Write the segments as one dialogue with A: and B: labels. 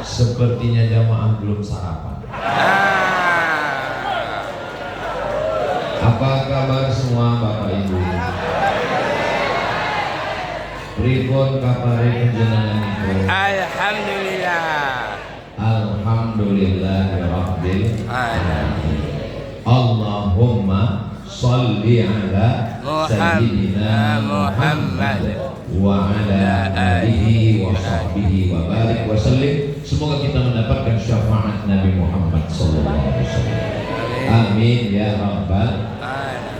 A: Sepertinya jamaah belum sarapan. Apa kabar semua Bapak Ibu? Pripun kabare panjenengan niku?
B: Alhamdulillah.
A: Alhamdulillah rabbil alamin. Allahumma sholli ala sayyidina Muhammad wa ala alihi wa sahbihi wa barik wa sallim. Semoga kita mendapatkan syafaat Nabi Muhammad sallallahu alaihi wasallam. Amin ya rabbal alamin.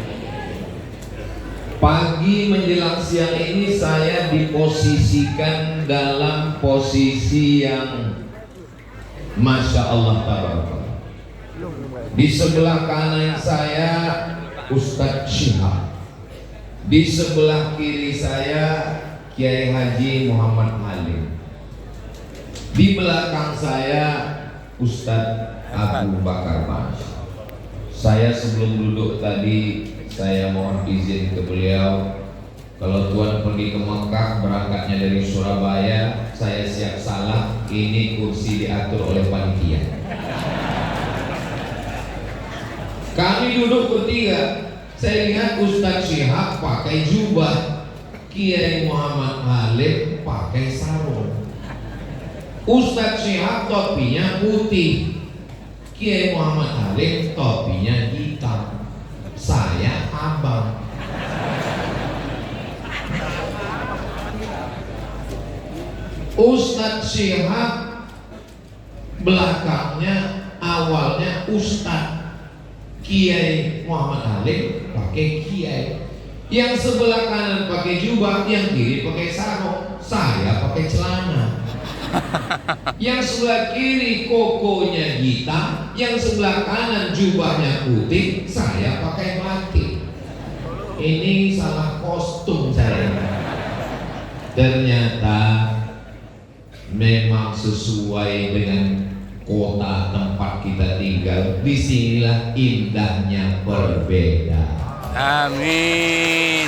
A: Pagi menjelang siang ini saya diposisikan dalam posisi yang Masya Allah tabarakallah. Di sebelah kanan saya Ustadz Syihab, di sebelah kiri saya Kiai Haji Muhammad Halim, di belakang saya Ustadz Abu Bakar Mas. Saya sebelum duduk tadi saya mohon izin ke beliau, kalau Tuhan pergi ke Mekah berangkatnya dari Surabaya, saya siap salah, ini kursi diatur oleh panitia. Kami duduk bertiga, saya lihat Ustadz Syihab pakai jubah, Kiai Muhammad Halim pakai sarung. Ustadz Syihab topinya putih, Kiai Muhammad Halim topinya hitam, saya abang. Ustadz Syihab belakangnya awalnya Ustadz, Kiai Muhammad Halim pakai kiai, yang sebelah kanan pakai jubah, yang kiri pakai sarung, saya pakai celana. Yang sebelah kiri kokonya hitam, yang sebelah kanan jubahnya putih, saya pakai batik. Ini salah kostum saya. Ternyata memang sesuai dengan kota tempat kita tinggal. Disinilah indahnya perbedaan.
B: Amin.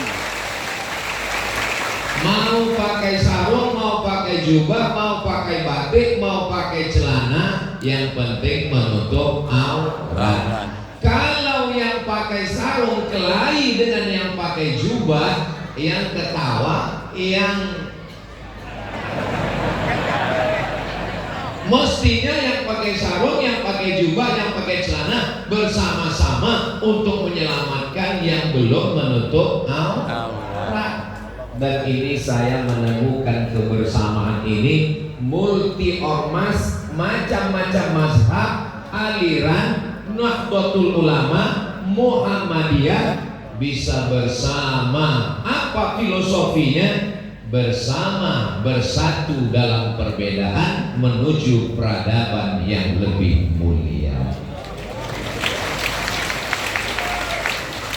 A: Mau pakai sarung, mau pakai jubah, mau pakai batik, mau pakai celana, yang penting menutup aurat. Kalau yang pakai sarung kelahi dengan yang pakai jubah, yang ketawa, yang mestinya yang pakai sarung, yang pakai jubah, yang pakai celana bersama-sama untuk menyelamatkan yang belum menutup aurat. Dan ini saya menemukan kebersamaan ini multi ormas, macam-macam mazhab, aliran, Nahdlatul Ulama, Muhammadiyah bisa bersama. Apa filosofinya? Bersama, bersatu dalam perbedaan menuju peradaban yang lebih mulia.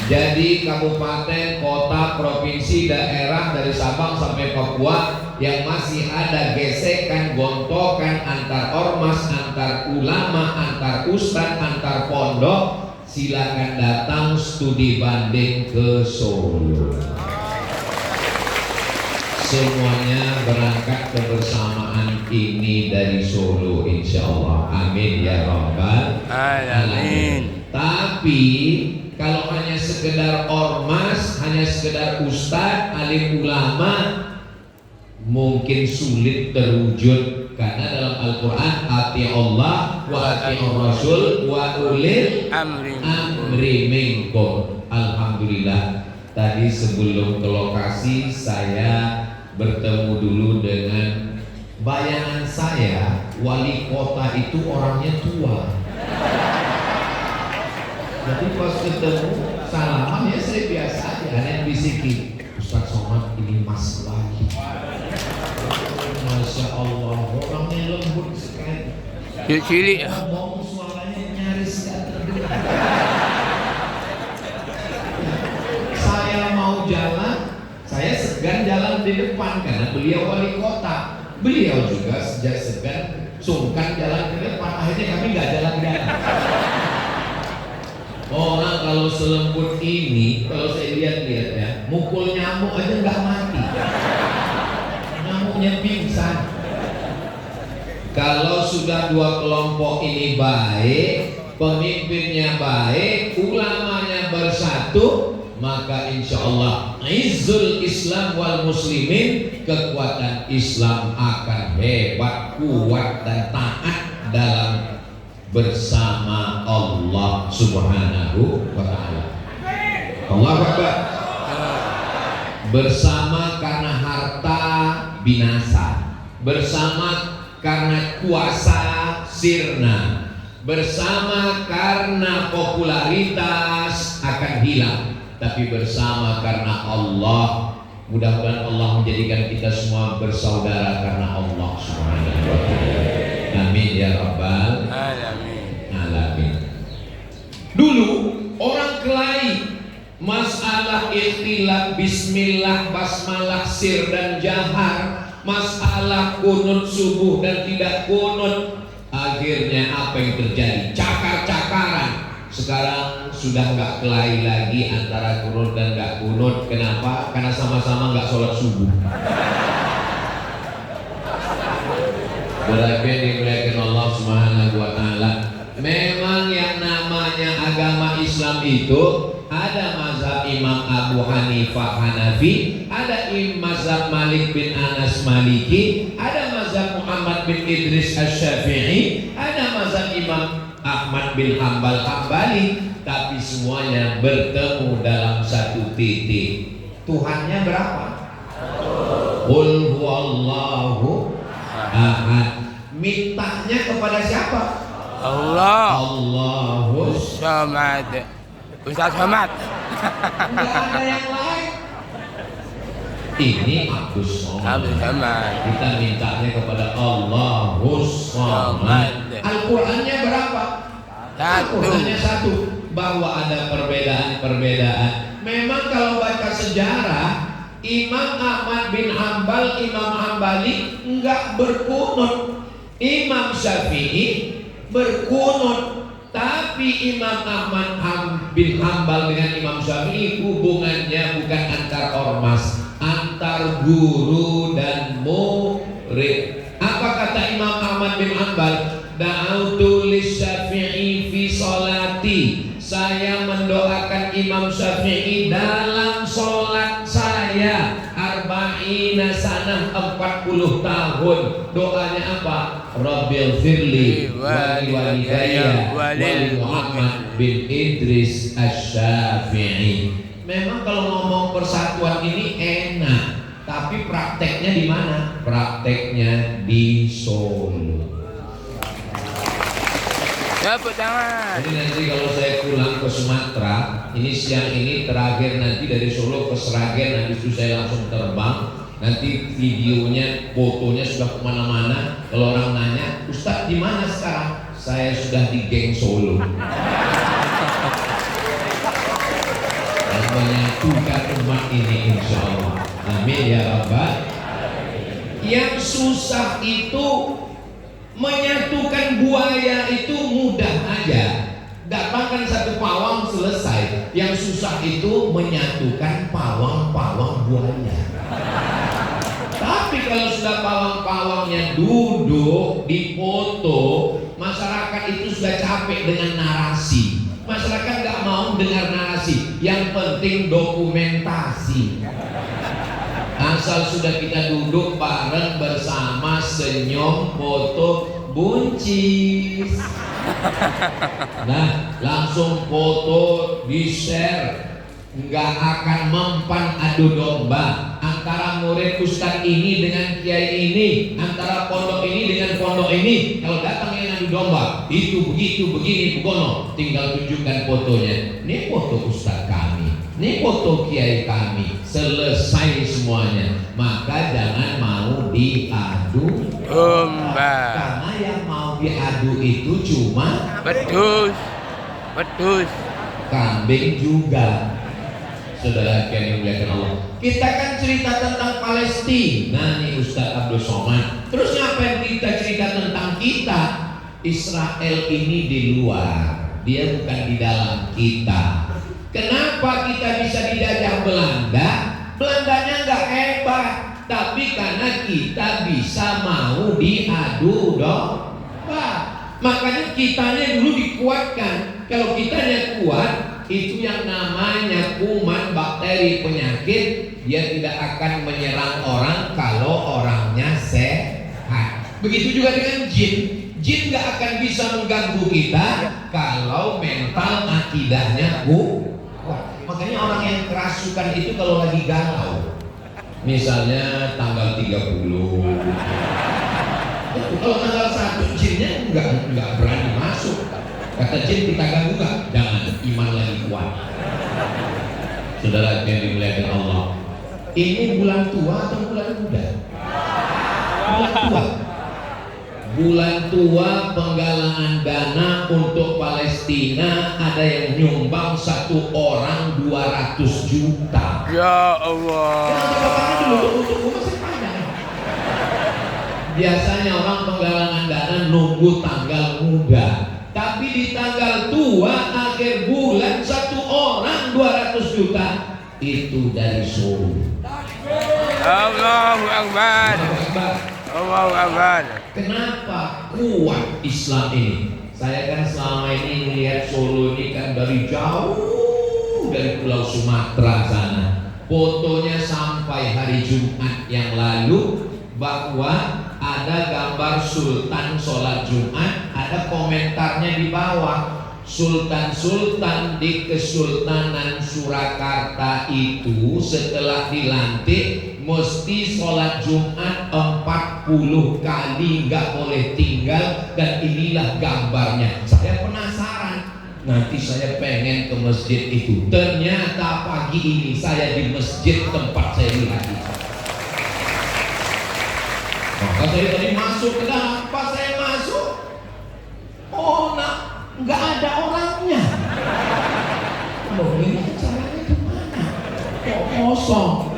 A: Jadi kabupaten, kota, provinsi, daerah dari Sabang sampai Papua yang masih ada gesekan, gontokan antar ormas, antar ulama, antar ustadz, antar pondok, silakan datang studi banding ke Solo. Semuanya berangkat kebersamaan ini dari Solo, insya Allah. Amin ya rabbal alamin. Tapi kalau hanya sekedar ormas, hanya sekedar ustadz, alim ulama, mungkin sulit terwujud. Karena dalam Al-Quran ati Allah wa ati Rasul wa ulil amri minkum. Alhamdulillah, tadi sebelum ke lokasi saya bertemu dulu dengan bayangan saya, wali kota itu orangnya tua. Jadi pas ketemu salaman ya saya biasa aja, ada yang bisikin, Ustaz Somad ini mas lagi. Masya Allah, orangnya lembut sekali.
B: Cilik.
A: Ngomong suaranya nyaris gak terdengar. Saya mau jalan, saya segan jalan di depan karena beliau wali kota. Beliau juga sejak segan sungkan jalan ke depan. Akhirnya kami gak jalan-jalan. Orang kalau selembut ini, kalau saya lihat-lihat ya, mukul nyamuk aja nggak mati, nyamuknya pingsan. Kalau sudah dua kelompok ini baik, pemimpinnya baik, ulamanya bersatu, maka insya Allah izzul Islam wal muslimin, kekuatan Islam akan hebat, kuat dan taat dalam bersama Allah Subhanahu wa ta'ala. Allahu Akbar. Bersama karena harta binasa, bersama karena kuasa sirna, bersama karena popularitas akan hilang, tapi bersama karena Allah. Mudah-mudahan Allah menjadikan kita semua bersaudara karena Allah Subhanahu wa ta'ala. Amin ya rabbal alamin. Dulu orang kelahi masalah ikhtilaf bismillah, basmalah, sir dan jahar, masalah kunut subuh dan tidak kunut. Akhirnya apa yang terjadi? Cakar-cakaran. Sekarang sudah nggak kelahi lagi antara kunut dan nggak kunut. Kenapa? Karena sama-sama nggak sholat subuh. Berarti dimuliakan Allah Subhanahu wa ta'ala. Memang yang namanya agama Islam itu ada mazhab Imam Abu Hanifah Hanafi, ada mazhab Malik bin Anas Maliki, ada mazhab Muhammad bin Idris Asy-Syafi'i, ada mazhab Imam Ahmad bin Hambal Hambali, tapi semuanya bertemu dalam satu titik. Tuhannya berapa? Qul huwallahu ahad. Mintanya kepada siapa?
B: Allah.
A: Allahus
B: Samad. Ustaz Samad.
A: Enggak ada yang lain. Ini Abdus Somad. Kita mintanya kepada Allahus Somad. Al-Qur'annya berapa? Al-Qur'annya satu. Bahwa ada perbedaan-perbedaan. Memang kalau baca sejarah, Imam Ahmad bin Hambal, Imam Hambali enggak berkunut. Imam Syafi'i berkunut. Tapi Imam Ahmad bin Hambal dengan Imam Syafi'i hubungannya bukan antar ormas, antar guru dan murid. Apa kata Imam Ahmad bin Hambal? Da'autu lisyafi'i fi sholati. Saya mendoakan Imam Syafi'i dalam sholat saya. Arba'ina sanah 40 tahun. Doanya apa? Rabbil firli wali walidayya wali Muhammad bin Idris Asy-Syafi'i. Memang kalau ngomong persatuan ini enak, tapi prakteknya di mana? Prakteknya di Solo.
B: Tepuk tangan.
A: Jadi nanti kalau saya pulang ke Sumatera, ini siang ini terakhir, nanti dari Solo ke Sragen, nanti itu saya langsung terbang. Nanti videonya, fotonya sudah kemana-mana. Kalau orang nanya, Ustadz di mana sekarang? Saya sudah di geng Solo. Dan menyatukan umat ini insya Allah. Amin ya Rabbal. Yang susah itu menyatukan buaya itu mudah aja. Dapatkan satu pawang selesai. Yang susah itu menyatukan pawang-pawang buaya. Tapi kalau sudah pawang-pawangnya duduk di foto, masyarakat itu sudah capek dengan narasi. Masyarakat nggak mau dengar narasi. Yang penting dokumentasi. Asal sudah kita duduk bareng bersama, senyum, foto, buncis. Nah, langsung foto di-share. Nggak akan mempan adu domba antara murid ustadz ini dengan kiai ini, antara pondok ini dengan pondok ini. Kalau datang yang adu domba, itu begitu, begini, begono, tinggal tunjukkan fotonya. Ini foto ustadz kami, ini foto kiai kami, selesai semuanya. Maka jangan mau diadu domba, karena yang mau diadu itu cuma
B: Betul.
A: kambing juga. Saudara yang dimuliakan Allah, kita kan cerita tentang Palestina nih Ustaz Abdul Somad. Terus ngapain kita cerita tentang kita? Israel ini di luar, dia bukan di dalam kita. Kenapa kita bisa dijajah Belanda? Belandanya nggak hebat, tapi karena kita bisa mau diadu domba. Makanya kitanya dulu dikuatkan. Kalau kitanya kuat, itu yang namanya kuman, bakteri, penyakit, dia tidak akan menyerang orang kalau orangnya sehat. Begitu juga dengan jin. Jin gak akan bisa mengganggu kita kalau mental akidahnya kuat. Makanya orang yang kerasukan itu kalau lagi galau, misalnya tanggal 30, kalau tanggal 1 jinnya nggak berani masuk. Kata jin, kita ganggu nggak? Jangan, iman lagi kuat. Saudara yang dimuliakan Allah, ini bulan tua atau bulan muda? Bulan tua. Bulan tua penggalangan dana untuk Palestina, ada yang nyumbang satu orang 200 juta.
B: Ya Allah.
A: Biasanya orang penggalangan dana nunggu tanggal muda, tapi di tanggal tua akhir bulan satu orang 200 juta itu dari Solo.
B: Allahu Akbar. Allahu Akbar.
A: Kenapa kuat Islam ini? Saya kan selama ini melihat Solo ini kan dari jauh, dari Pulau Sumatera sana. Fotonya sampai hari Jumat yang lalu, bahwa ada gambar Sultan sholat Jumat, ada komentarnya di bawah. Sultan-sultan di Kesultanan Surakarta itu setelah dilantik mesti sholat Jumat 40 kali, nggak boleh tinggal, dan inilah gambarnya. Saya penasaran, nanti saya pengen ke masjid itu. Ternyata pagi ini saya di masjid tempat saya lihat itu. Maka saya tadi masuk ke dalam, pas saya masuk, oh nak, nggak ada orangnya. Loh, ini acaranya kemana? Kok kosong?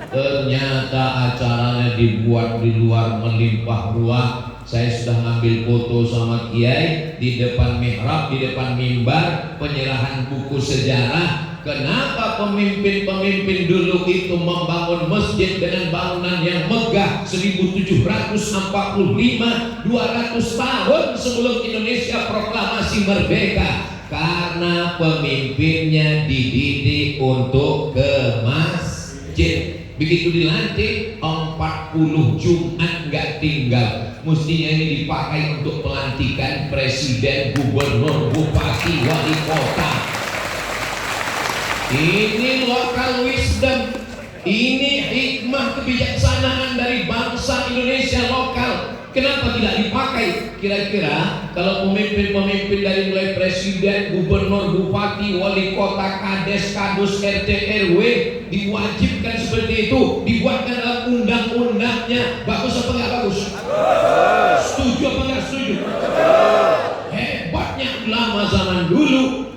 A: Ternyata acaranya dibuat di luar melimpah ruah. Saya sudah ngambil foto sama kiai di depan mihrab, di depan mimbar, penyerahan buku sejarah. Kenapa pemimpin-pemimpin dulu itu membangun masjid dengan bangunan yang megah 1745, 200 tahun sebelum Indonesia proklamasi merdeka? Karena pemimpinnya dididik untuk ke masjid. Begitu dilantik 40 Jumat nggak tinggal. Mestinya ini dipakai untuk pelantikan presiden, gubernur, bupati, wali kota. Ini local wisdom, ini hikmah kebijaksanaan dari bangsa Indonesia lokal. Kenapa tidak dipakai? Kira-kira kalau pemimpin-pemimpin dari mulai presiden, gubernur, bupati, wali kota, kades, kadus, RT, RW diwajibkan seperti itu, dibuatkan dalam undang-undangnya, bagus apa nggak bagus? Setuju apa nggak setuju? Hebatnya ulama zaman dulu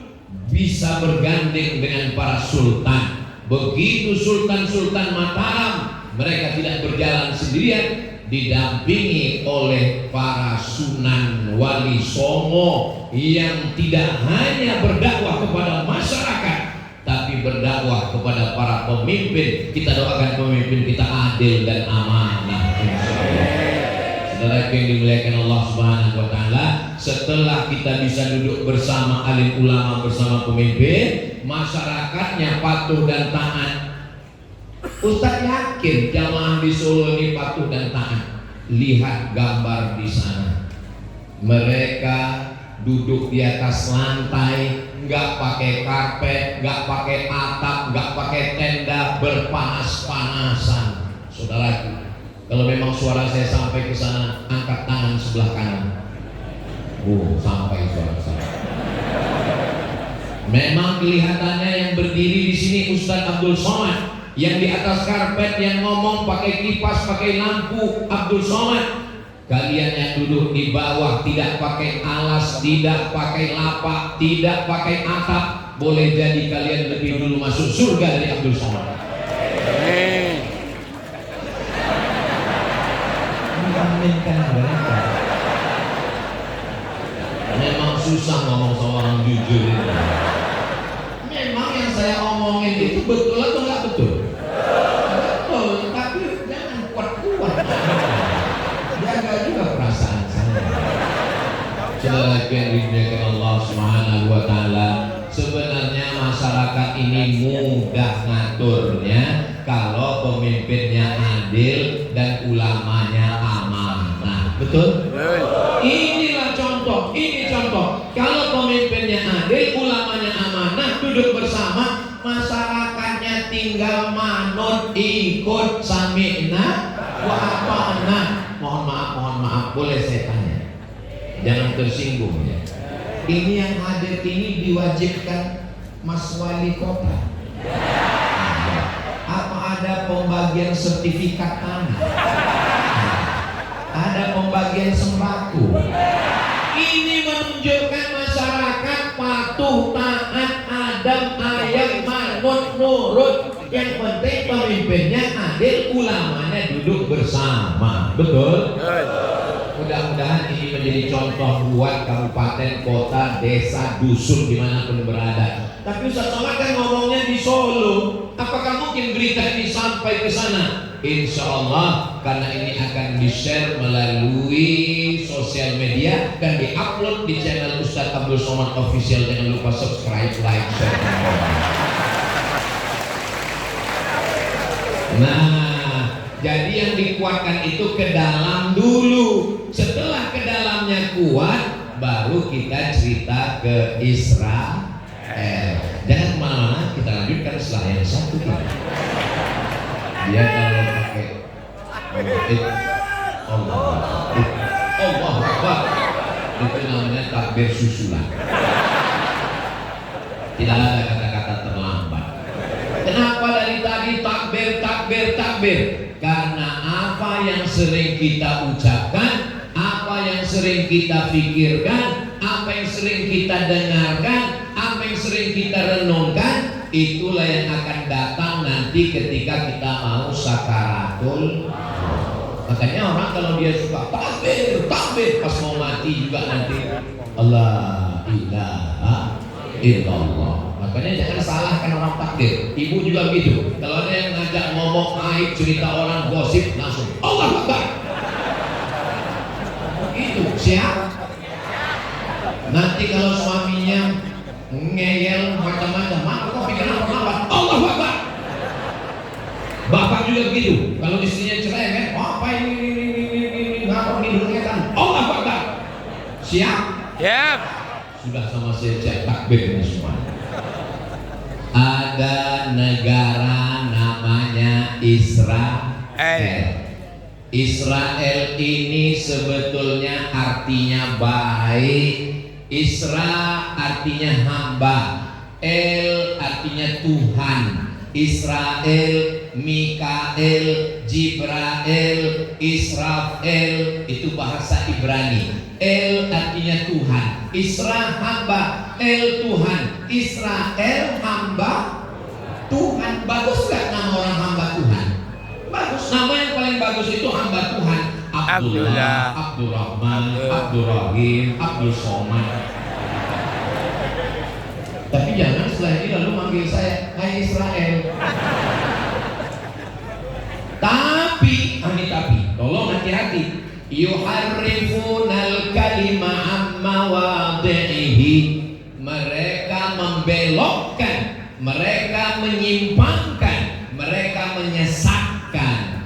A: bisa bergandeng dengan para sultan. Begitu sultan-sultan Mataram, mereka tidak berjalan sendirian, didampingi oleh para sunan wali songo yang tidak hanya berdakwah kepada masyarakat, tapi berdakwah kepada para pemimpin. Kita doakan pemimpin kita adil dan amanah. Saudara yang dimuliakan Allah Subhanahu wa taala, setelah kita bisa duduk bersama alim ulama, bersama pemimpin, masyarakatnya patuh dan taat. Ustaz yakin jamaah di Solo ini patuh dan taat. Lihat gambar di sana. Mereka duduk di atas lantai, nggak pakai karpet, nggak pakai atap, nggak pakai tenda, berpanas-panasan. Saudaraku, kalau memang suara saya sampai ke sana, angkat tangan sebelah kanan. Sampai suara saya. Memang kelihatannya yang berdiri di sini Ustaz Abdul Somad, yang di atas karpet, yang ngomong pakai kipas, pakai lampu, Abdul Somad. Kalian yang duduk di bawah tidak pakai alas, tidak pakai lapak, tidak pakai atap, boleh jadi kalian lebih dulu masuk surga dari Abdul Somad. Mengaminkan mereka. Memang susah ngomong sama orang jujur ini. Memang yang saya omongin itu betul atau nggak betul? Betul, tapi jangan Bapak yang dimuliakan Allah Subhanahu wa taala, sebenarnya masyarakat ini mudah ngaturnya kalau pemimpinnya adil dan ulamanya amanah. Betul? Inilah contoh, ini contoh. Kalau pemimpinnya adil, ulamanya amanah, duduk bersama, masyarakatnya tinggal manut, ikut, sami'na wa ata'na. Mohon maaf, boleh saya tanya? Jangan tersinggung ya. Ini yang hadir ini diwajibkan Mas Wali Kota. Apa ada pembagian sertifikat tanah? Ada pembagian sembako. Ini menunjukkan masyarakat patuh, taat, adab, ayat, manut, nurut. Yang penting pemimpinnya adil, ulamanya duduk bersama. Betul? Mudah-mudahan ini menjadi contoh buat kabupaten, kota, desa, dusun dimanapun berada. Tapi Ustaz Somad kan ngomongnya di Solo. Apakah mungkin berita ini sampai ke sana? Insya Allah, karena ini akan di-share melalui sosial media dan di-upload di channel Ustaz Abdul Somad Official. Jangan lupa subscribe, like, share, dan komen. Nah, jadi yang dikuatkan itu ke dalam dulu. Setelah ke dalamnya kuat, baru kita cerita ke Israel. Jangan kemana-mana, kita lanjutkan setelah yang satu ini. Dia kalau pakai Allah Akbar, itu namanya takbir susulan. Tidak ada kata-kata terlambat. Kenapa dari tadi takbir? Karena apa yang sering kita ucapkan, apa yang sering kita pikirkan, apa yang sering kita dengarkan, apa yang sering kita renungkan, itulah yang akan datang nanti ketika kita mau sakaratul. Makanya orang kalau dia suka takbir, pas mau mati juga nanti Allah ilaha illallah. Makanya jangan salahkan orang takbir. Ibu juga gitu. Kalau ada yang ngajak ngomong aib, cerita orang, gosip, langsung Allah Akbar. Itu siap. Nanti kalau suaminya ngeyel macam-macam, kok pikiran apa? Allah Akbar. Bapak juga begitu. Kalau istrinya cerai kan, apa ini ngapa hidungnya kan? Allah Akbar. Siap? Siap. Sudah sama saya cek takbir ini semua. Ada negara namanya Israel. Israel ini sebetulnya artinya baik. Isra artinya hamba. El artinya Tuhan. Israel, Mikael, Jibrael, Israfel, itu bahasa Ibrani. El artinya Tuhan, Isra hamba, El Tuhan, Israel hamba Tuhan. Bagus gak nama orang hamba Tuhan? Bagus. Nama yang paling bagus itu hamba Tuhan. Abdullah, Abdurrahman, Abdurrahim, Abdul Somad. Tapi jangan setelah ini lalu manggil saya hai Israel. Tapi tolong hati-hati. Yuharrifunal kalima amma wad'ihi. Mereka membelokkan, mereka menyimpangkan, mereka menyesatkan.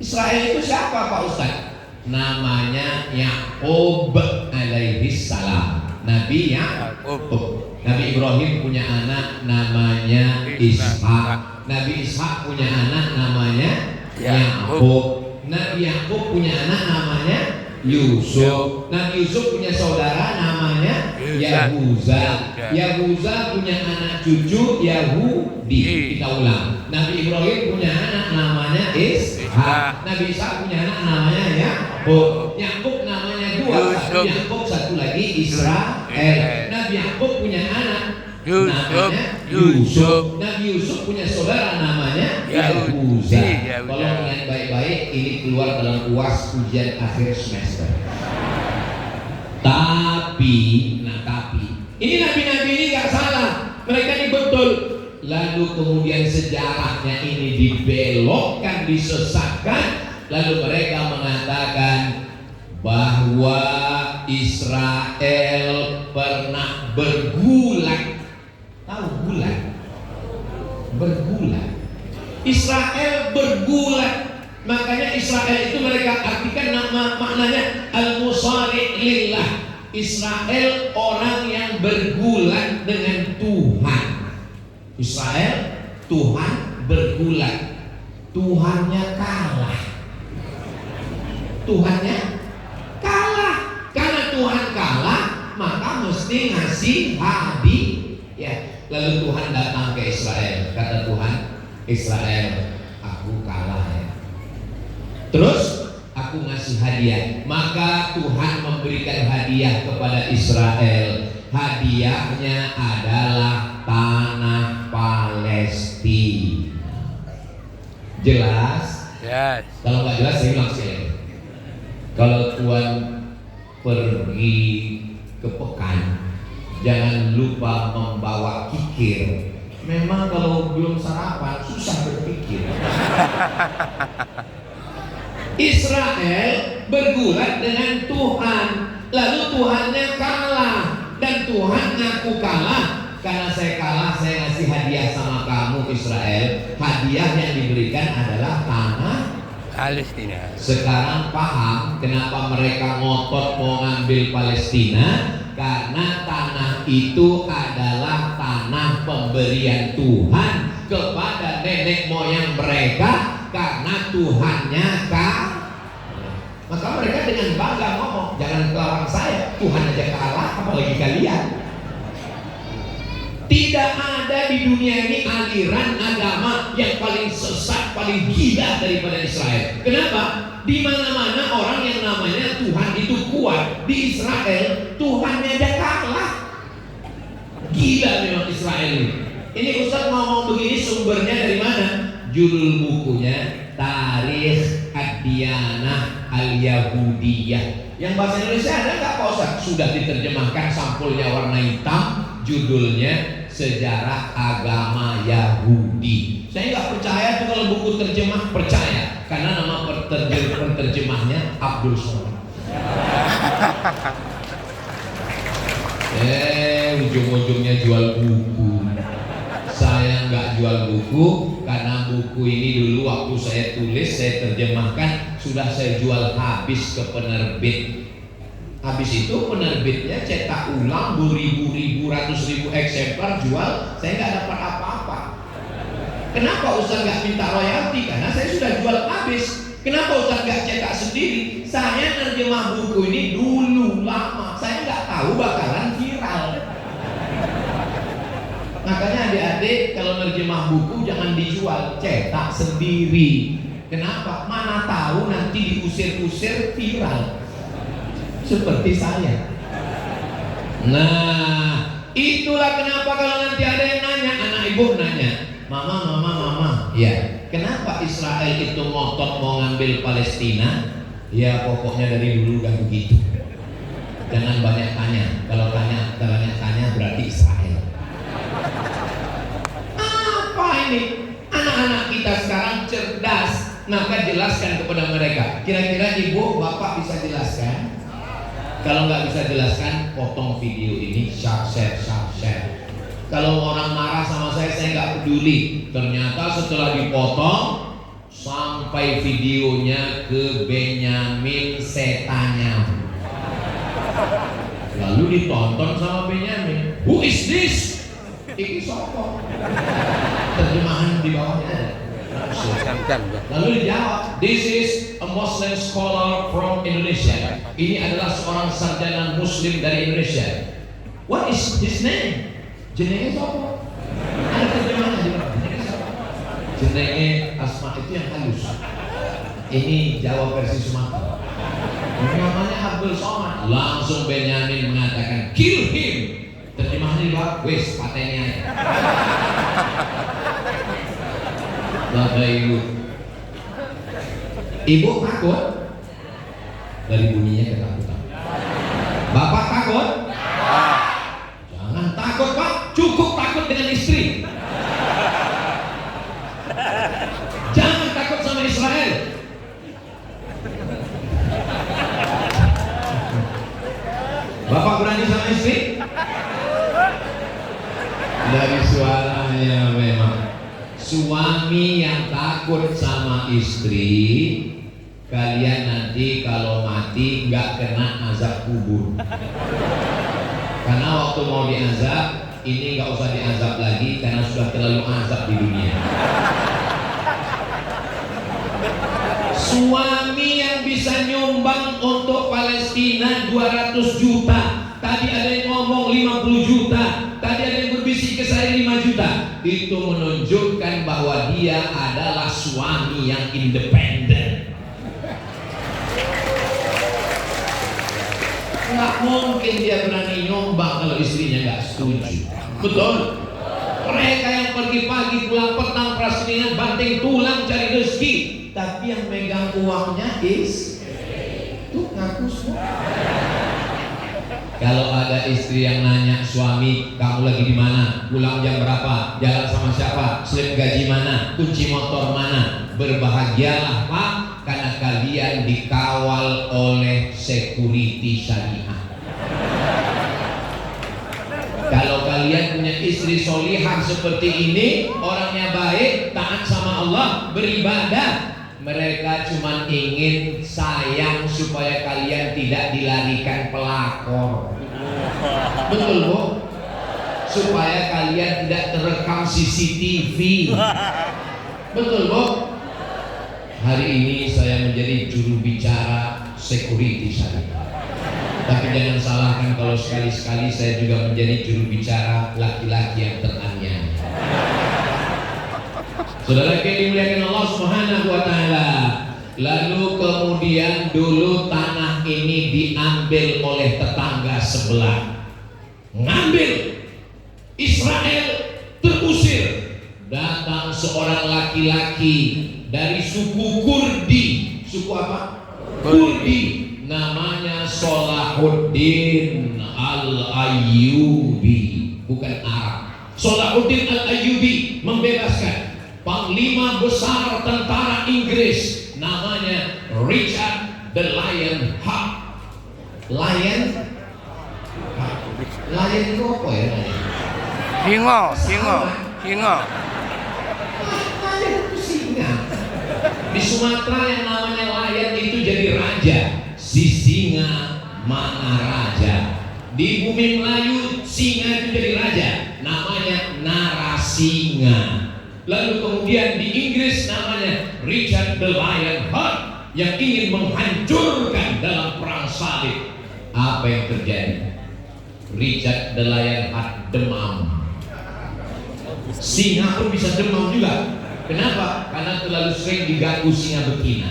A: Israel itu siapa Pak Ustaz? Namanya Yakub alaihi salam. Nabi Yakub. Nabi Ibrahim punya anak namanya Ishak. Nabi Ishak punya anak namanya Yakub. Nabi Yakub punya anak namanya Yusuf. Nabi Yusuf punya saudara namanya Yahuza. Yahuza punya anak cucu Yahudi. Kita ulang. Nabi Ibrahim punya anak namanya Ishak. Nabi Ishak punya anak namanya Yakub. Yakub namanya dua. Satu Yakub, satu lagi Israel. Nabi Yakub punya anak namanya Yusuf. Nabi Yusuf punya saudara namanya Yahuza. Tolong ingat baik-baik, ini keluar dalam UAS ujian akhir semester. Tapi ini nabi-nabi ini gak salah, mereka ini betul. Lalu kemudian sejarahnya ini dibelokkan, disesatkan. Lalu mereka mengatakan bahwa Israel pernah bergulat. Tahu gulat? Bergulat. Israel bergulat. Makanya Israel itu mereka artikan maknanya al-musari' lillah. Israel orang yang bergulat dengan Tuhan. Israel Tuhan bergulat. Tuhannya kalah. Tuhannya kalah. Karena Tuhan kalah, maka mesti ngasih hadiah. Lalu Tuhan datang ke Israel. Kata Tuhan, Israel, aku kalah ya. Terus aku ngasih hadiah. Maka Tuhan memberikan hadiah kepada Israel. Hadiahnya adalah tanah Palestina. Jelas?
B: Yes.
A: Kalau nggak jelas saya ulang sekali. Kalau Tuhan pergi ke pekan, jangan lupa membawa kikir. Memang kalau belum sarapan susah berpikir. Israel bergulat dengan Tuhan, lalu Tuhannya kalah, dan Tuhan ngaku kalah. Karena saya kalah, saya ngasih hadiah sama kamu Israel. Hadiah yang diberikan adalah tanah
B: Palestina.
A: Sekarang paham kenapa mereka ngotot mau ngambil Palestina? Karena tanah itu adalah tanah pemberian Tuhan kepada nenek moyang mereka. Karena Tuhannya maka mereka dengan bangga ngomong, jangan kelawan saya, Tuhan aja kalah, apalagi kalian. Tidak ada di dunia ini aliran agama yang paling sesat, paling gila daripada Israel. Kenapa? Di mana-mana orang yang namanya Tuhan itu kuat. Di Israel Tuhannya aja kalah. Gila memang Israel ini. Ini Ustaz ngomong begini sumbernya dari mana? Judul bukunya Tarikh Ad-Diyanah Al-Yahudiyah. Yang bahasa Indonesia ada nggak Pak Ustaz? Sudah diterjemahkan, sampulnya warna hitam. Judulnya Sejarah Agama Yahudi. Saya nggak percaya tuh kalau buku terjemah, percaya karena nama penerjemahnya Abdul Somad. Ujung-ujungnya jual buku. Saya nggak jual buku karena buku ini dulu waktu saya tulis, saya terjemahkan, sudah saya jual habis ke penerbit. Habis itu penerbitnya cetak ulang beribu-ribu, ratus ribu eksemplar jual, saya nggak dapat apa-apa. Kenapa Ustaz nggak minta royalti? Karena saya sudah jual habis. Kenapa Ustaz nggak cetak sendiri? Saya nerjemah buku ini dulu lama, saya nggak tahu bakalan viral. Makanya adik-adik kalau nerjemah buku jangan dijual, cetak sendiri. Kenapa? Mana tahu nanti diusir-usir viral. Seperti saya. Nah, itulah kenapa kalau nanti ada yang nanya, anak ibu nanya, mama, ya, kenapa Israel itu ngotot mau ngambil Palestina? Ya pokoknya dari dulu udah begitu. Jangan banyak tanya. Kalau banyak tanya berarti Israel. Apa ini? Anak-anak kita sekarang cerdas, maka jelaskan kepada mereka. Kira-kira ibu, bapak bisa jelaskan? Kalau nggak bisa jelaskan, potong video ini, share. Kalau orang marah sama saya nggak peduli. Ternyata setelah dipotong, sampai videonya ke Benyamin setannya. Lalu ditonton sama Benyamin. Who is this? Iki sopo? Terjemahan di bawahnya ada. Lalu dijawab, this is a Muslim scholar from Indonesia. Ini adalah seorang sarjana Muslim dari Indonesia. What is his name? Jenenge siapa? Ada terjemahannya di bawah. Jenenge siapa? Jenenge Asma itu yang halus. Ini Jawa versi Sumatera. Namanya Abdul Somad. Langsung Benyamin mengatakan, kill him. Terjemahannya di bawah. Wes, patennya aja. Bapak Ibu takut? Dari bunyinya ketakutan. Bapak takut? Jangan takut Pak, cukup takut dengan istri. Jangan takut sama Israel. Suami yang takut sama istri, kalian nanti kalau mati nggak kena azab kubur. Karena waktu mau diazab, ini nggak usah diazab lagi karena sudah terlalu azab di dunia. Suami yang bisa nyumbang untuk Palestina 200 juta. Tadi ada yang ngomong 50 juta. Tadi ada yang berbisik ke saya 5 juta. Itu menunjukkan bahwa dia adalah suami yang independen. Nggak mungkin dia berani nyumbang kalau istrinya nggak setuju. Betul? Mereka yang pergi pagi pulang petang praslinan banting tulang cari rezeki, tapi yang megang uangnya itu ngaku semua. Kalau ada istri yang nanya suami, kamu lagi di mana? Pulang jam berapa? Jalan sama siapa? Slip gaji mana? Kunci motor mana? Berbahagialah Pak, karena kalian dikawal oleh security syariah. Kalau kalian punya istri solihah seperti ini, orangnya baik, taat sama Allah, beribadah, mereka cuma ingin sayang supaya kalian tidak dilarikan pelakor. Betul Bu? Supaya kalian tidak terekam CCTV. Betul Bu? Hari ini saya menjadi juru bicara security syariah. Tapi jangan salahkan kalau sekali-sekali saya juga menjadi juru bicara laki-laki yang teraniaya. Saudara yang dimuliakan Allah Subhanahu wa taala. Lalu kemudian dulu tanah ini diambil oleh tetangga sebelah. Ngambil. Israel terusir. Datang seorang laki-laki dari suku Kurdi. Suku apa? Kurdi. Namanya Salahuddin Al-Ayyubi, bukan Arab. Salahuddin Al-Ayyubi membebaskan panglima besar tentara Inggris, namanya Richard the Lion Hawk. Lion itu apa ya?
B: Singa.
A: Lion itu singa. Di Sumatera yang namanya lion itu jadi raja. Si singa Maharaja. Di bumi Melayu singa itu jadi raja, namanya Narasinga. Lalu kemudian di Inggris namanya Richard the Lion Hawk yang ingin menghancurkan dalam perang salib. Apa yang terjadi? Richard the Lion Hawk demam. Singa pun bisa demam juga. Kenapa? Karena terlalu sering diganggu singa betina.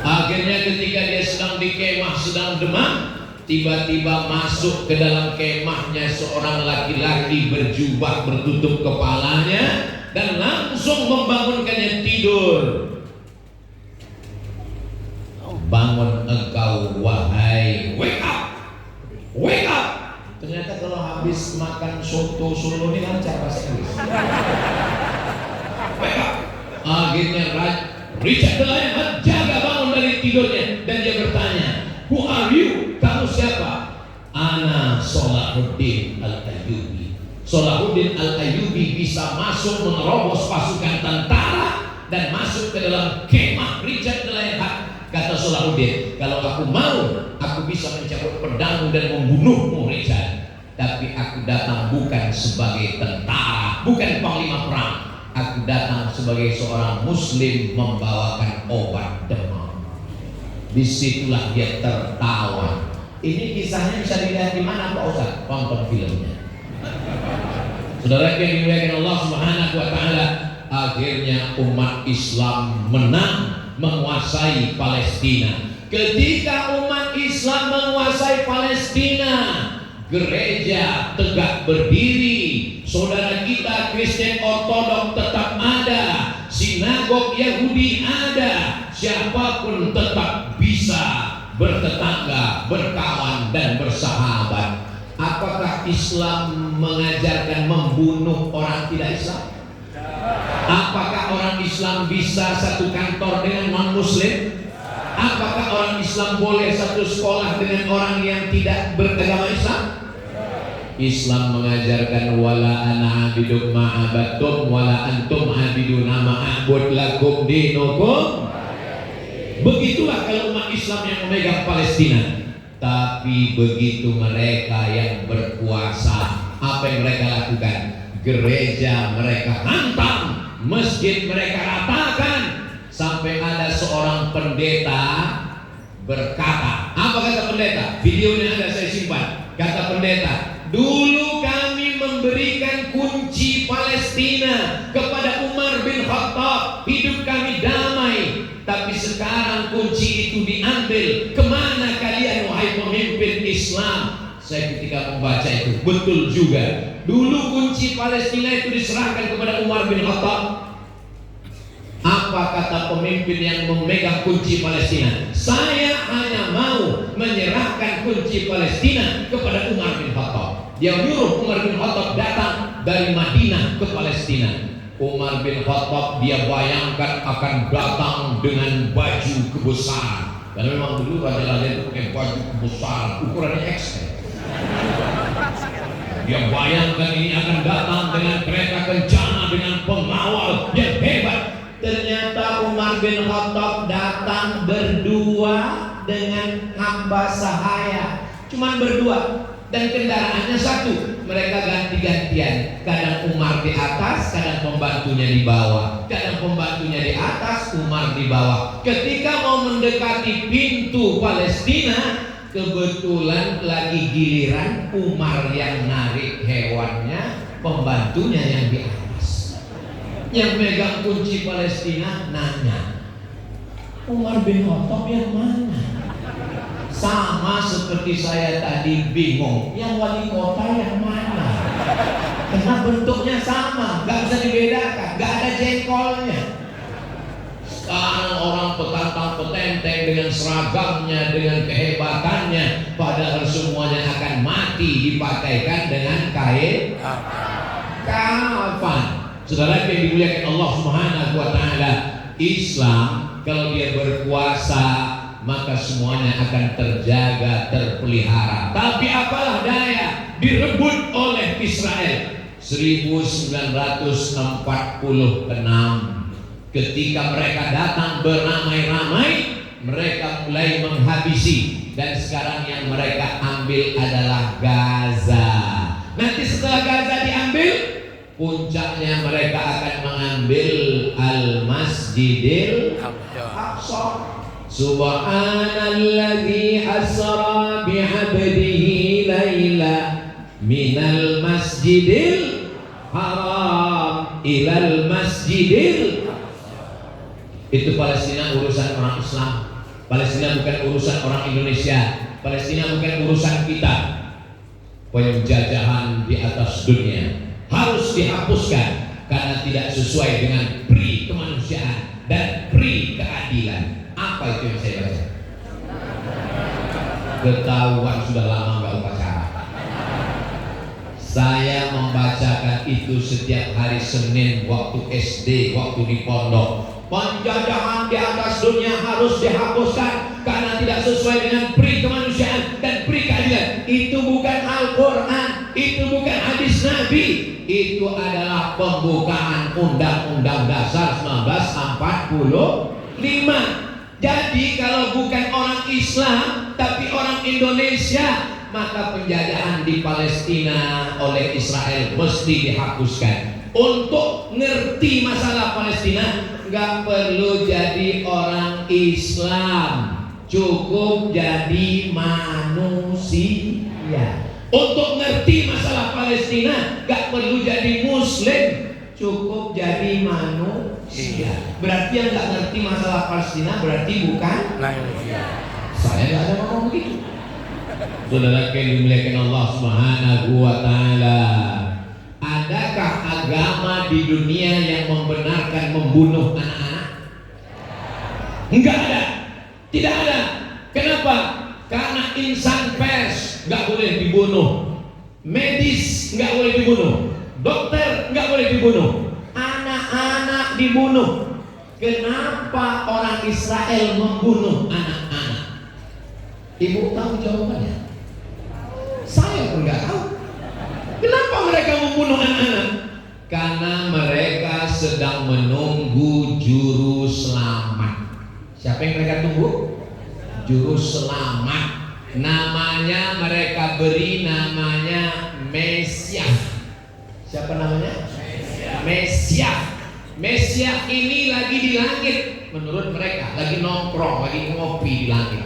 A: Akhirnya ketika dia sedang di kemah, sedang demam, tiba-tiba masuk ke dalam kemahnya seorang laki-laki berjubah bertutup kepalanya dan langsung membangunkannya tidur. Bangun engkau wahai, wake up, wake up. Ternyata kalau habis makan soto Solo ini lancar bahasa Inggris. Wake up. Akhirnya Richard the Lion Hawk jaga bangun dari tidurnya dan dia bertanya, who are you? Kamu siapa? Ana Salahuddin Al-Ayyubi. Salahuddin Al-Ayyubi bisa masuk menerobos pasukan tentara dan masuk ke dalam kemah Richard the Lion Hawk. Kata Salahuddin, kalau aku mau, aku bisa mencabut pedang dan membunuhmu Richard. Tapi aku datang bukan sebagai tentara, bukan panglima perang. Aku datang sebagai seorang muslim membawakan obat demam. Disitulah dia tertawa. Ini kisahnya bisa dilihat di mana Pak Ustaz? Tonton filmnya. Saudara yang dimuliakan Allah Subhanahu wa taala, akhirnya umat Islam menang menguasai Palestina. Ketika umat Islam menguasai Palestina, gereja tegak berdiri. Saudara kita Kristen Ortodok tetap ada, sinagog Yahudi ada, siapapun tetap bisa bertetangga, berkawan dan bersahabat. Apakah Islam mengajarkan membunuh orang tidak Islam? Apakah orang Islam bisa satu kantor dengan non-muslim? Apakah orang Islam boleh satu sekolah dengan orang yang tidak beragama Islam? Islam mengajarkan wala ana abidum ma'abattum wala antum abiduna ma'abud lakum dinukum. Begitulah kalau umat Islam yang memegang Palestina. Tapi begitu mereka yang berkuasa, apa yang mereka lakukan? Gereja mereka hantam, masjid mereka ratakan, sampai ada seorang pendeta berkata, apa kata pendeta? Videonya ada, saya simpan. Kata pendeta, dulu kami memberikan kunci Palestina kepada Umar bin Khattab, hidup kami damai. Tapi sekarang kunci itu diambil. Kemana kalian wahai pemimpin Islam? Saya ketika membaca itu, betul juga. Dulu kunci Palestina itu diserahkan kepada Umar bin Khattab. Apa kata pemimpin yang memegang kunci Palestina? Saya hanya mau menyerahkan kunci Palestina kepada Umar bin Khattab. Dia menyuruh Umar bin Khattab datang dari Madinah ke Palestina. Umar bin Khattab dia bayangkan akan datang dengan baju kebesaran. Karena memang dulu raja-raja itu pakai baju kebesaran, ukurannya XL. Dia bayangkan ini akan datang dengan kereta kencana, dengan pengawal yang hebat. Ternyata Umar bin Khattab datang berdua dengan hamba sahaya, cuman berdua, dan kendaraannya satu. Mereka ganti-gantian, kadang Umar di atas, kadang pembantunya di bawah, kadang pembantunya di atas, Umar di bawah. Ketika mau mendekati pintu Palestina, kebetulan lagi giliran Umar yang narik hewannya, pembantunya yang di atas. Yang megang kunci Palestina nanya, Umar bin Khattab yang mana? Sama seperti saya tadi bingung, yang wali kota yang mana? Karena bentuknya sama, gak bisa dibedakan, gak ada jengkolnya. Sekarang orang petantang-petenteng dengan seragamnya, dengan kehebatannya, padahal semuanya akan mati dipakaikan dengan kain kafan. Saudara yang dimuliakan Allah Subhanahu wa taala, Islam kalau dia berkuasa maka semuanya akan terjaga, terpelihara. Tapi apalah daya, direbut oleh Israel. 1946 ketika mereka datang beramai-ramai, mereka mulai menghabisi, dan sekarang yang mereka ambil adalah Gaza. Nanti setelah Gaza diambil, puncaknya mereka akan mengambil Al-Masjidil Aqsa. Subhanalladzi asra bi'abdihi laila minal masjidil haram ilal masjidil. Itu Palestina urusan orang Islam. Palestina bukan urusan orang Indonesia. Palestina bukan urusan kita. Penjajahan di atas dunia harus dihapuskan karena tidak sesuai dengan pri kemanusiaan dan pri keadilan. Apa itu yang saya baca? Ketahuan sudah lama nggak upacara. Saya membacakan itu setiap hari Senin waktu SD, waktu di pondok. Penjajahan di atas dunia harus dihapuskan karena tidak sesuai dengan pri kemanusiaan dan pri keadilan. Itu bukan Al-Quran, itu bukan hadis Nabi, itu adalah pembukaan Undang-Undang Dasar 1945. Jadi kalau bukan orang Islam tapi orang Indonesia, maka penjajahan di Palestina oleh Israel mesti dihapuskan. Untuk ngerti masalah Palestina nggak perlu jadi orang Islam, cukup jadi manusia. Untuk ngerti masalah Palestina nggak perlu jadi Muslim, cukup jadi manusia. Berarti yang nggak ngerti masalah Palestina berarti bukan manusia. Saya nggak ada ngomong begitu. Saudara yang dimuliakan Allah Subhanahu wa taala, adakah agama di dunia yang membenarkan membunuh anak-anak? Enggak ada. Tidak ada. Kenapa? Karena insan pers nggak boleh dibunuh, medis nggak boleh dibunuh, dokter nggak boleh dibunuh, anak-anak dibunuh. Kenapa orang Israel membunuh anak-anak? Ibu tahu jawabannya? Saya pun nggak tahu. Kenapa mereka membunuh anak-anak? Karena mereka sedang menunggu juru selamat. Siapa yang mereka tunggu? Juru selamat. Namanya mereka beri namanya Mesias. Siapa namanya? Mesias. Mesias ini lagi di langit. Menurut mereka lagi nongkrong, lagi ngopi di langit.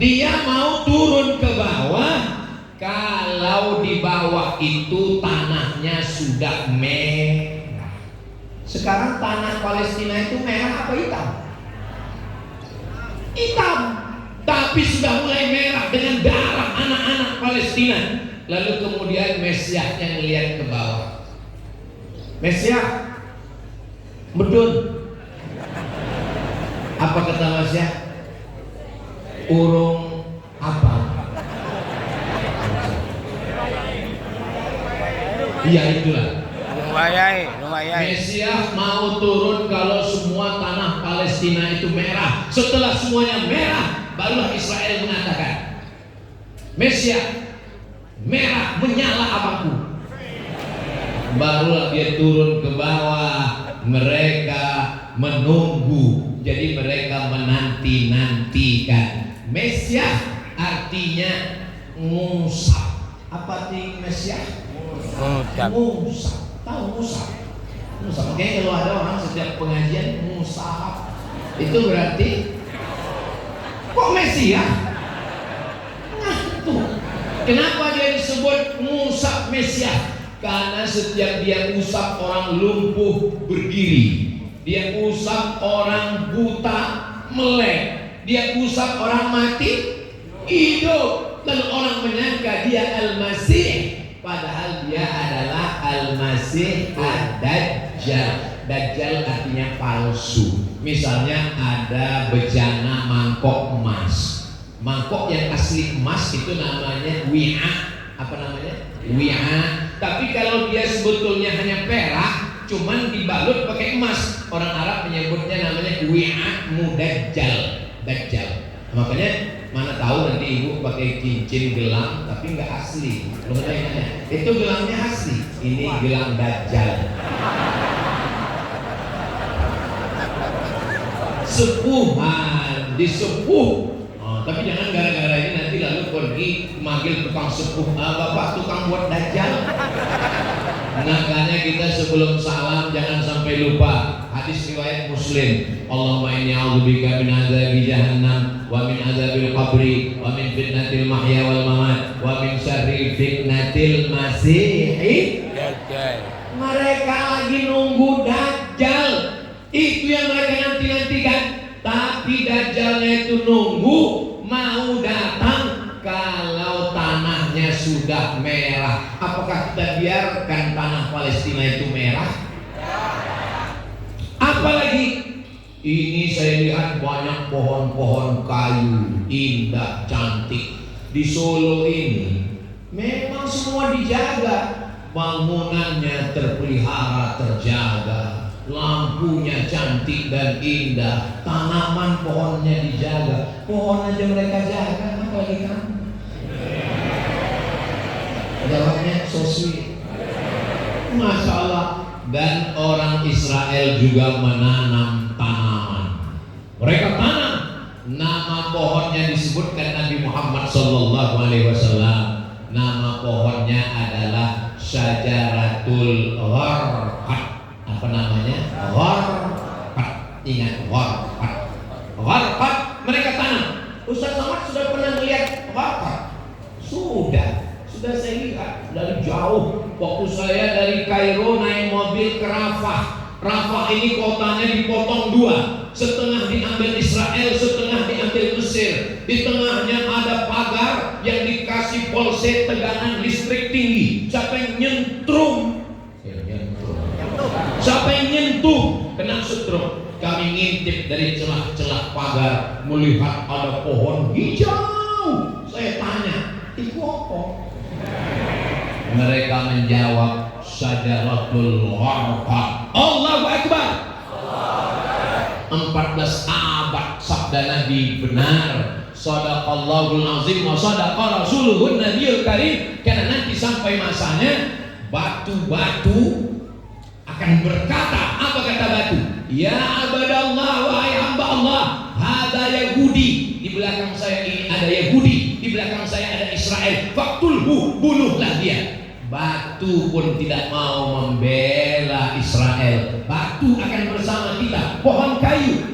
A: Dia mau turun ke bawah. Kalau di bawah itu tanahnya sudah merah. Sekarang tanah Palestina itu merah apa hitam? Hitam. Tapi sudah mulai merah dengan darah anak-anak Palestina. Lalu kemudian Mesiasnya ngelihat ke bawah. Mesias, medun. Apa kata Mesias? Urung apa? Iya itulah.
B: Lumayan.
A: Mesias mau turun kalau semua tanah Palestina itu merah. Setelah semuanya merah, barulah Israel mengatakan, Mesias merah menyala apaku. Barulah dia turun ke bawah. Mereka menunggu. Jadi mereka menanti-nantikan. Mesias artinya ngusap. Apa arti Mesias? Ngusap. Tahu ngusap? Ngusap. Makanya kalau ada orang setiap pengajian ngusap, itu berarti kok Mesias? Nah itu. Kenapa dia disebut ngusap Mesias? Karena setiap dia usap orang lumpuh berdiri, dia usap orang buta melek, dia usap orang mati hidup. Lalu orang menyangka dia Al-Masih, padahal dia adalah Al-Masih Ad-Dajjal. Dajjal artinya palsu. Misalnya ada bejana mangkok emas. Mangkok yang asli emas itu namanya wi'a. Apa namanya? Wi'a. Tapi kalau dia sebetulnya hanya perak, cuman dibalut pakai emas, orang Arab menyebutnya namanya wi'a mudajjal. Dajjal. Makanya mana tahu nanti ibu pakai cincin gelang tapi nggak asli. Belum ada yang nanya. Itu gelangnya asli. Ini gelang Dajjal. Sepuhan, disepuh. Tapi jangan gara-gara ini nanti lalu pergi manggil tukang sepuh. Bapak tukang buat Dajjal. Makanya kita sebelum salam jangan sampai lupa hadis riwayat Muslim. Allahumma inni a'udzubika min adzabi jahannam wa min adzabil qabri wa min fitnatil mahya wal mamat wa min syarri fitnatil masiih dajjal. Mereka lagi nunggu Dajjal. Itu yang mereka nanti-nantikan. Tapi Dajjalnya itu nunggu mau datang kalau tanahnya sudah merah. Apakah kita biarkan tanah Palestina itu merah? Apalagi ini saya lihat banyak pohon-pohon kayu indah cantik di Solo ini. Memang semua dijaga, bangunannya terpelihara, terjaga, lampunya cantik dan indah, tanaman pohonnya dijaga. Pohon aja mereka jaga, apalagi kamu. Jawabnya so sweet. Masya Allah. Dan orang Israel juga menanam tanaman. Mereka tanam. Nama pohonnya disebutkan Nabi Muhammad SAW. Nama pohonnya adalah Syajaratul Gharqad. Apa namanya? Gharqad. Ingat Gharqad. Gharqad mereka tanam. Ustaz Somad sudah pernah melihat Gharqad? Sudah saya lihat dari jauh. Waktu saya dari Kairo naik mobil ke Rafah. Rafah ini kotanya dipotong dua. Setengah diambil Israel, setengah diambil Mesir. Di tengahnya ada pagar yang dikasih polsek tegangan listrik tinggi. Siapa yang nyentrum? Siapa yang nyentuh kena setrum. Kami ngintip dari celah-celah pagar, melihat ada pohon hijau. Saya tanya, itu apa? Mereka menjawab, Syajaratul Gharqad. Allahu Akbar. 14 abad sabda Nabi benar. Shadaqallahul azim wa sadaqa rasuluhun nabiyul karim. Karena nanti sampai masanya batu-batu akan berkata, apa kata batu? Ya abadallah, wahai hamba Allah, hada Yahudi, di belakang saya ini ada Yahudi, di belakang saya ada Israel, faktulhu, bunuhlah dia. Batu pun tidak mau membela Israel. Batu akan bersama kita. Pohon kayu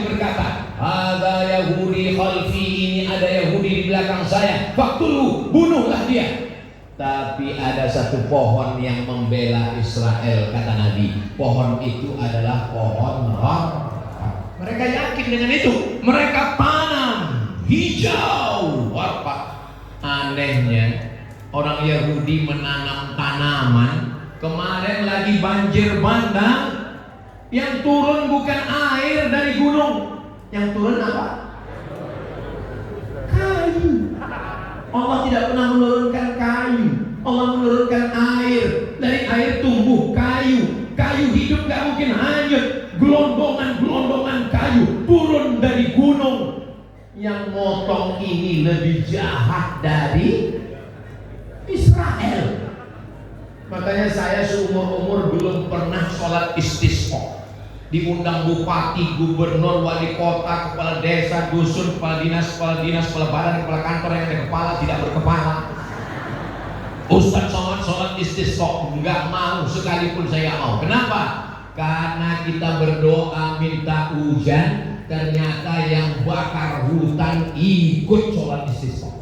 A: berkata, hada Yahudi khalfi, ini ada Yahudi di belakang saya, faktulhu, bunuhlah dia. Tapi ada satu pohon yang membela Israel, kata Nabi. Pohon itu adalah pohon warpak. Mereka yakin dengan itu. Mereka tanam hijau warpak. Anehnya, orang Yahudi menanam tanaman. Kemarin lagi banjir bandang, yang turun bukan air dari gunung, yang turun apa? Kayu. Allah tidak pernah menurunkan kayu. Allah menurunkan air. Dari air tumbuh kayu. Kayu hidup gak mungkin hanyut. Gelondongan-gelondongan kayu turun dari gunung. Yang motong ini lebih jahat dari Israel. Makanya saya seumur-umur belum pernah sholat istisqa. Diundang bupati, gubernur, wali kota, kepala desa, dusun, kepala dinas, kepala badan, kepala kantor yang ada kepala, tidak berkepala. Ustaz Somad sholat istisqa, enggak mau, sekalipun saya mau. Kenapa? Karena kita berdoa minta hujan, ternyata yang bakar hutan ikut sholat istisqa.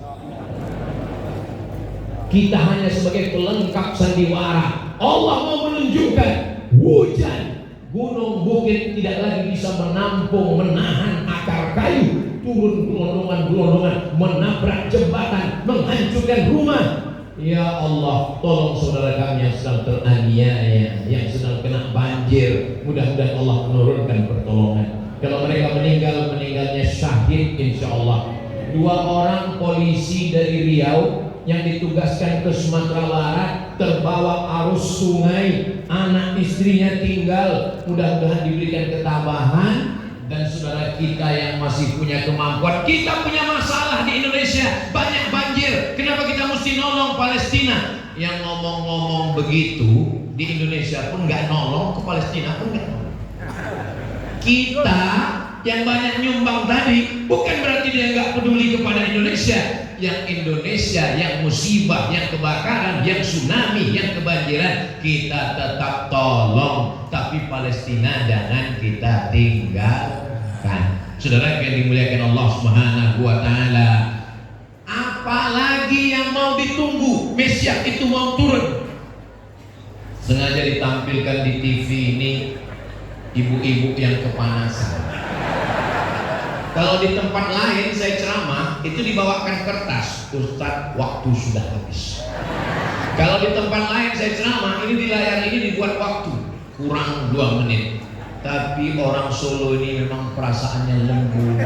A: Kita hanya sebagai pelengkap sandiwara. Allah mau menunjukkan hujan. Gunung bukit tidak lagi bisa menampung, menahan akar kayu. Turun gelondongan-gelondongan, menabrak jembatan, menghancurkan rumah. Ya Allah, tolong saudara kami yang sedang teraniaya, yang sedang kena banjir. Mudah-mudahan Allah menurunkan pertolongan. Kalau mereka meninggal, meninggalnya syahid insya Allah. 2 orang polisi dari Riau yang ditugaskan ke Sumatera Barat terbawa arus sungai, anak istrinya tinggal, mudah-mudahan diberikan ketabahan. Dan saudara kita yang masih punya kemampuan, kita punya masalah di Indonesia, banyak banjir, kenapa kita mesti nolong Palestina? Yang ngomong-ngomong begitu di Indonesia pun nggak nolong, ke Palestina pun nggak nolong. Kita yang banyak nyumbang tadi bukan berarti dia nggak peduli kepada Indonesia. Yang Indonesia, yang musibah, yang kebakaran, yang tsunami, yang kebanjiran, kita tetap tolong. Tapi Palestina jangan kita tinggalkan. Saudara yang dimuliakan Allah Subhanahu wa Ta'ala, apalagi yang mau ditunggu? Mesias itu mau turun. Sengaja ditampilkan di TV ini ibu-ibu yang kepanasan. Kalau di tempat lain saya ceramah, itu dibawakan kertas, Ustadz waktu sudah habis. Kalau di tempat lain saya ceramah, ini di layar ini dibuat waktu kurang 2 menit. Tapi orang Solo ini memang perasaannya lembut.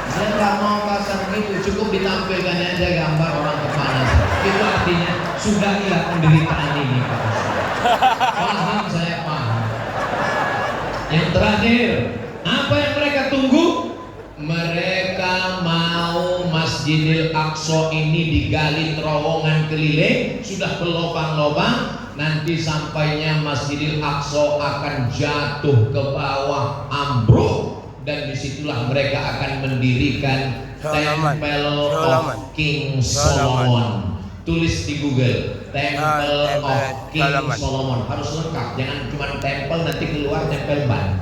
A: Saya nggak mau pasang itu, cukup ditampilkan aja gambar orang kepanasan. Itu artinya sudah hilang penderitaan ini, Pak Ustadz. Paham, saya paham. Yang terakhir, apa yang mereka tunggu? Mereka mau Masjidil Aqsa ini digali terowongan keliling, sudah berlobang-lobang. Nanti sampainya Masjidil Aqsa akan jatuh ke bawah, ambruk, dan disitulah mereka akan mendirikan Temple of King Solomon. Tulis di Google, Temple of King Solomon, harus lengkap, jangan cuma temple nanti keluar tempel ban.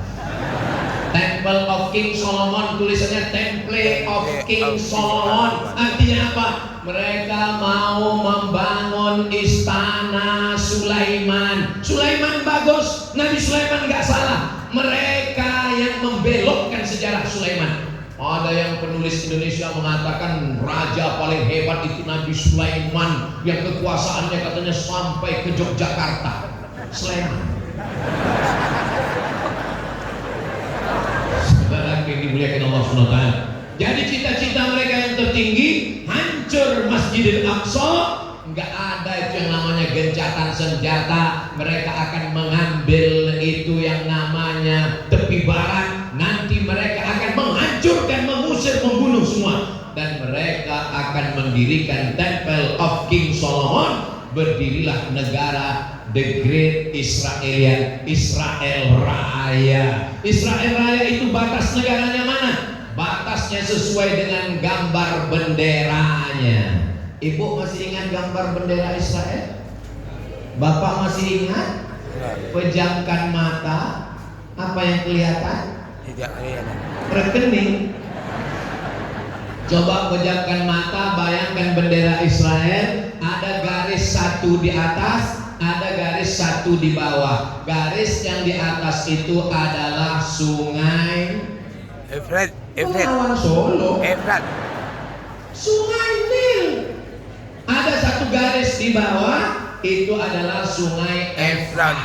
A: Temple of King Solomon, tulisannya Temple of King Solomon. Artinya apa? Mereka mau membangun istana Sulaiman. Sulaiman bagus, Nabi Sulaiman nggak salah. Mereka yang membelokkan sejarah Sulaiman. Ada yang penulis Indonesia mengatakan raja paling hebat itu Nabi Sulaiman, yang kekuasaannya katanya sampai ke Yogyakarta. Sulaiman. Yang dimuliakan Allah SWT. Jadi cita-cita mereka yang tertinggi hancur Masjidil Aqsa. Nggak ada itu yang namanya gencatan senjata. Mereka akan mengambil itu yang namanya tepi barat. Nanti mereka akan menghancurkan, mengusir, membunuh semua. Dan mereka akan mendirikan Temple of King Solomon, berdirilah negara The Great Israelian, Israel Raya. Israel Raya itu batas negaranya mana? Batasnya sesuai dengan gambar benderanya. Ibu masih ingat gambar bendera Israel? Bapak masih ingat? Pejamkan mata. Apa yang kelihatan?
B: Tidak kelihatan.
A: Rekening. Coba pejamkan mata, bayangkan bendera Israel, ada garis satu di atas, ada garis satu di bawah. Garis yang di atas itu adalah sungai Bengawan Solo. Sungai Nil. Ada satu garis di bawah, itu adalah sungai Efrat.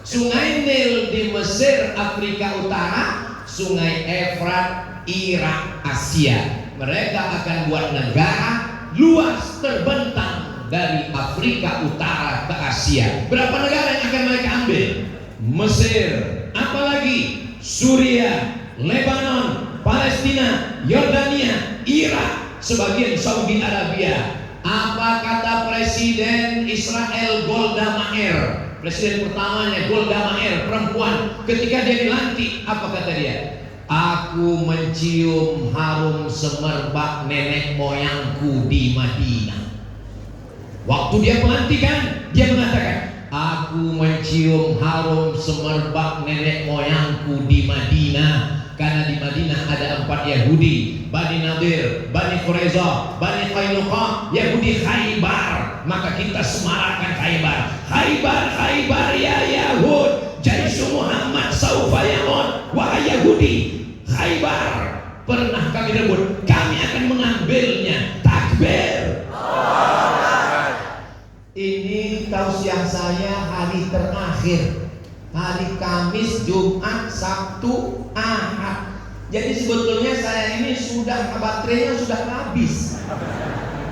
A: Sungai Nil di Mesir, Afrika Utara, sungai Efrat, Irak, Asia. Mereka akan buat negara luas terbentang dari Afrika Utara ke Asia. Berapa negara yang akan mereka ambil? Mesir, apalagi Suriah, Lebanon, Palestina, Yordania, Irak, sebagian Saudi Arabia. Apa kata Presiden Israel Golda Meir? Presiden pertamanya Golda Meir, perempuan, ketika dia dilantik, apa kata dia? Aku mencium harum semerbak nenek moyangku di Madinah. Waktu dia pelantikan, dia mengatakan, aku mencium harum semerbak nenek moyangku di Madinah. Karena di Madinah ada 4 Yahudi, Bani Nadir, Bani Quraiza, Bani Qainuqa, Yahudi Khaybar. Maka kita semarakan Khaybar. Khaybar, Khaybar ya Yahud, Jaisu Muhammad saufa yamun. Wahai Yahudi, Khaybar pernah kami rebut, kami akan mengambilnya. Takbir. Ini tausiah saya hari terakhir, hari Kamis, Jumat, Sabtu, Ahad. Jadi sebetulnya saya ini sudah baterainya sudah habis.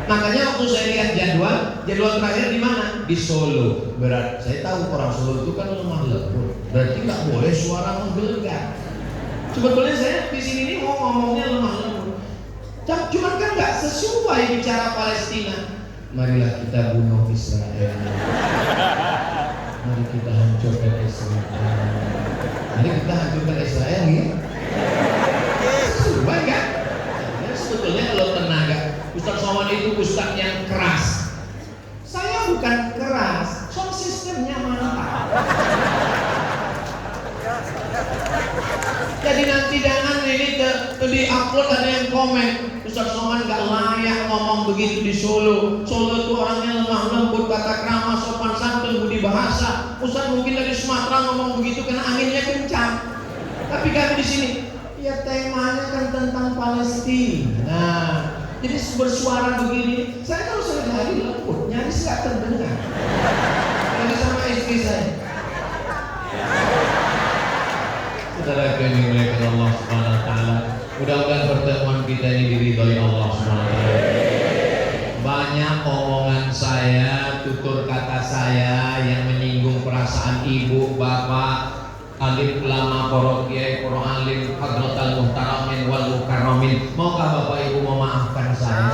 A: Makanya waktu saya lihat jadwal terakhir di mana? Di Solo. Berat. Saya tahu orang Solo itu kan lemah lembut. Berarti nggak boleh suara menggelegar. Sebetulnya saya di sini nih mau ngomongnya lemah lembut. Cuman kan nggak sesuai bicara Palestina. Marilah kita bunuh Israel. Mari kita hancurkan Israel. Mari kita hancurkan Israel ya. Sesuai kan? Ya, sebetulnya kalau tenaga Ustaz Somad itu Ustaz yang keras. Saya bukan keras, sound sistemnya mantap. Jadi nanti jangan ini di-upload ada yang komen, Ustaz Somad gak layak ngomong begitu di Solo. Solo itu orangnya lemah lembut, tata krama, sopan santun, budi bahasa. Ustaz mungkin dari Sumatera ngomong begitu karena anginnya kencang. Tapi kami di sini, ya temanya kan tentang Palestina. Nah, jadi bersuara begini, saya kalau sehari-hari lembut, nyaris gak terdengar. Lagi sama istri saya. Saudara yang dimuliakan Allah Subhanahu wa taala, mudah-mudahan pertemuan kita ini diridhoi Allah Subhanahu wa taala. Banyak omongan saya, tutur kata saya yang menyinggung perasaan ibu, bapak, alim ulama, para kiai, para alim, hadratal muhtaramin wal mukarramin. Maukah Bapak Ibu memaafkan saya?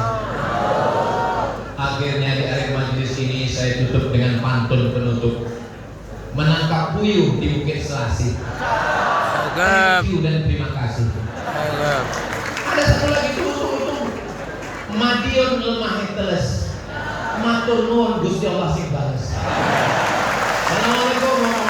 A: Akhirnya di akhir majelis ini saya tutup dengan pantun penutup. Menangkap puyuh di Bukit Selasih. Thank you dan terima kasih. Ada satu lagi tutup. Madiun lemah teles. Matur nuwun Gusti Allah sing bales. Assalamualaikum.